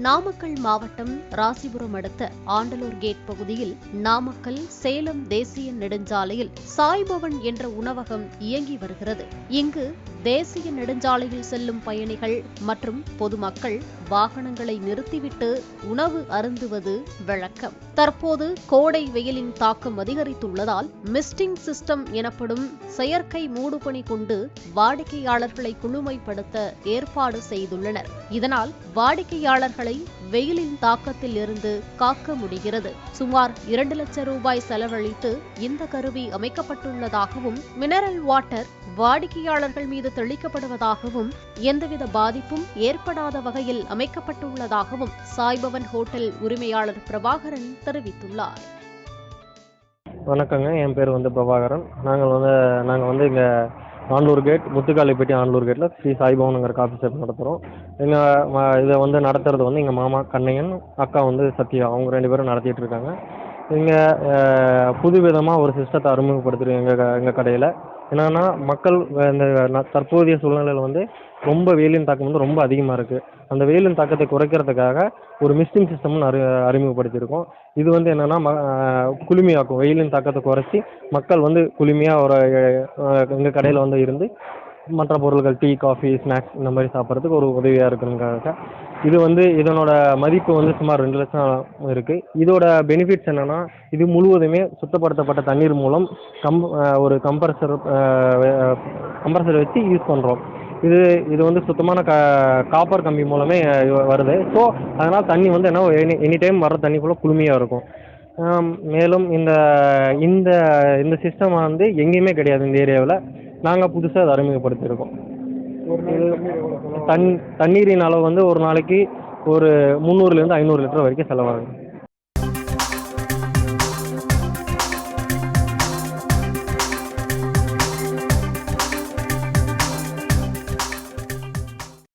நாமக்கல் மாவட்டம் ராசிபுரம் அடுத்த ஆண்டலூர் கேட் பகுதியில் நாமக்கல் சேலம் தேசிய நெடுஞ்சாலையில் சாய்பவன் என்ற உணவகம் இயங்கி வருகிறது. இங்கு தேசிய நெடுஞ்சாலையில் செல்லும் பயணிகள் மற்றும் பொதுமக்கள் வாகனங்களை நிறுத்திவிட்டு உணவு அருந்துவது வழக்கம். தற்போது கோடை வெயிலின் தாக்கம் அதிகரித்துள்ளதால் மிஸ்டிங் சிஸ்டம் எனப்படும் செயற்கை மூடுபனி கொண்டு வாடிக்கையாளர்களை குளுமைப்படுத்த ஏற்பாடு செய்துள்ளனர். இதனால் வாடிக்கையாளர்களை வெயிலின் தாக்கத்தில் இருந்து காக்க முடிகிறது. சுமார் 2 லட்சம் ரூபாய் செலவழித்து இந்த கருவி அமைக்கப்பட்டுள்ளதாகவும், மினரல் வாட்டர் வாடிக்கையாளர்கள் மீது தெளிக்கப்படுவதாகவும், எந்தவித பாதிப்பும் ஏற்படாத வகையில் அமைக்கப்பட்டுள்ளதாகவும் சாய்பவன் ஹோட்டல் உரிமையாளர் பிரபாகரன் தெரிவித்துள்ளார். வணக்கங்க, என் பேர் பிரபாகரன். நாங்கள் வந்து இங்கே ஆண்டலூர் கேட், முத்துக்காலைப்பட்டி ஆண்டலூர் கேட்டில் ஸ்ரீ சாய்பவனுங்கிற காஃபி ஷாப் நடத்துகிறோம். இதை நடத்துறது எங்கள் மாமா கண்ணையன், அக்கா சத்யா, அவங்க 2 பேரும் நடத்திட்டு இருக்காங்க. இங்கே புது விதமாக ஒரு சிஸ்டத்தை அறிமுகப்படுத்துகிறோம் எங்கள் கடையில். என்னன்னா, மக்கள் இந்த தற்போதைய சூழ்நிலையில் ரொம்ப வெயிலின் தாக்கம் ரொம்ப அதிகமாக இருக்குது. அந்த வெயிலின் தாக்கத்தை குறைக்கிறதுக்காக ஒரு மிஸ்டிங் சிஸ்டம்னு அறிமுகப்படுத்தியிருக்கோம். இது என்னென்னா குளுமையாக்கும். வெயிலின் தாக்கத்தை குறைச்சி மக்கள் குளுமையாக ஒரு எங்கள் கடையில் இருந்து மற்ற பொருட்கள், டீ, காஃபி, ஸ்நாக்ஸ் இந்த மாதிரி சாப்பிட்றதுக்கு ஒரு உதவியாக இருக்குங்கிறதுக்காக. இதனோட மதிப்பு சுமார் 2 லட்சம் இருக்குது. இதோட பெனிஃபிட்ஸ் என்னென்னா, இது முழுவதுமே சுத்தப்படுத்தப்பட்ட தண்ணீர் மூலம் ஒரு கம்ப்ரஸர் வச்சு யூஸ் பண்ணுறோம். இது சுத்தமான காப்பர் கம்பி மூலமே வருது. ஸோ அதனால் தண்ணி எனி டைம் வர்ற தண்ணி ஃபுல்லாக குளுமையாக இருக்கும். மேலும் இந்த சிஸ்டம் எங்கேயுமே கிடையாது இந்த ஏரியாவில். நாங்கள் புதுசாக அதை அறிமுகப்படுத்தியிருக்கோம். தண்ணீரின் அளவு ஒரு நாளைக்கு ஒரு 300 லிருந்து 500 லிட்டர் வரைக்கும் செலவாகும்.